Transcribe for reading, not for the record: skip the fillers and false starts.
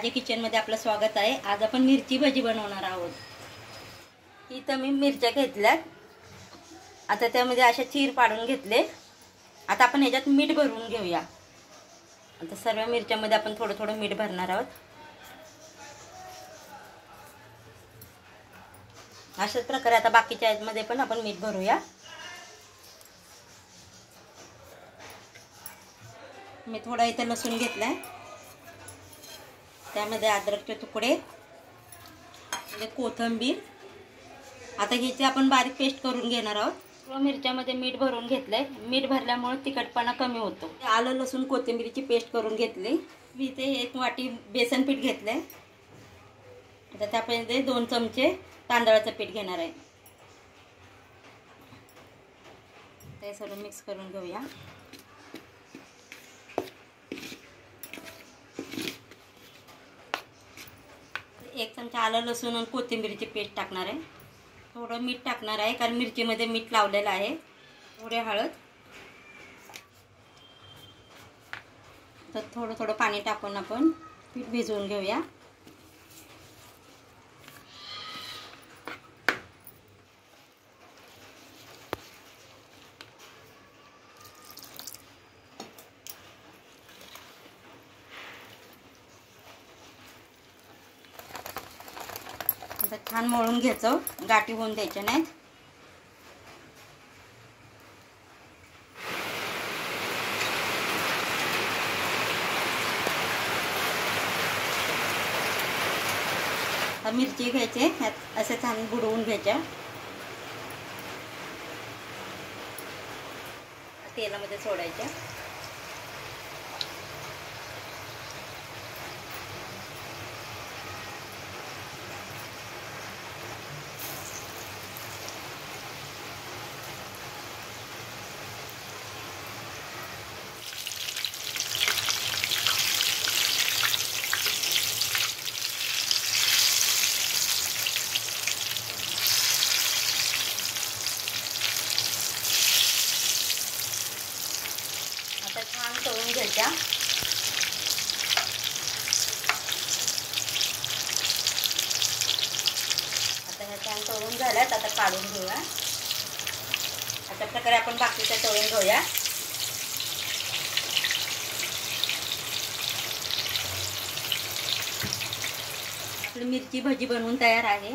माझ्या किचनमध्ये आपलं स्वागत आहे। आज आपण मिरची भजी बनवणार आहोत। इथं मी मिरच्या घेतल्यात, आता त्यामध्ये अशा चीर पाडून घेतले। आता आपण ह्याच्यात मीठ भरून घेऊया। आता सर्व मिरच्यामध्ये आपण थोडं थोडं मीठ भरणार आहोत। अशाच प्रकारे आता बाकीच्या ह्यामध्ये पण आपण मीठ भरूया। मी थोडा इथे लसूण घेतलाय, त्यामध्ये अद्रकचे तुकडे, कोथिंबीर। आता ह्याची आपण बारीक पेस्ट करून घेणार आहोत। मिरच्यामध्ये मीठ भरून घेतलंय। मीठ भरल्यामुळे तिखटपणा कमी होतो। आलं लसूण कोथिंबीरची पेस्ट करून घेतली। मी इथे 1 वाटी बेसन पीठ घेतलंय। आता त्यामध्ये 2 चमचे तांदळाचं पीठ घेणार आहे। ते सर्व मिक्स करून घेऊया। 1 चमचा आलं लसूण आणि कोथिंबीरची पेस्ट टाकणार आहे। थोडं मीठ टाकणार आहे, कारण मिरचीमध्ये मीठ लावलेलं आहे। थोडे हळद, तर थोडं थोडं पाणी टाकून आपण पीठ भिजवून घेऊया। आता छान मळून घ्यायचं, गाठी होऊन द्यायच्या नाहीत। मिरची घ्यायचे, ह्यात असे छान बुडवून घ्यायच्या। तेलामध्ये सोडायच्या। आता छान तळून घ्यायच्या। आता ह्या छान तळून झाल्यात, आता काढून घेऊया। अशा प्रकारे आपण बाकीच्या तळून घेऊया। आपली मिरची भजी बनवून तयार आहे।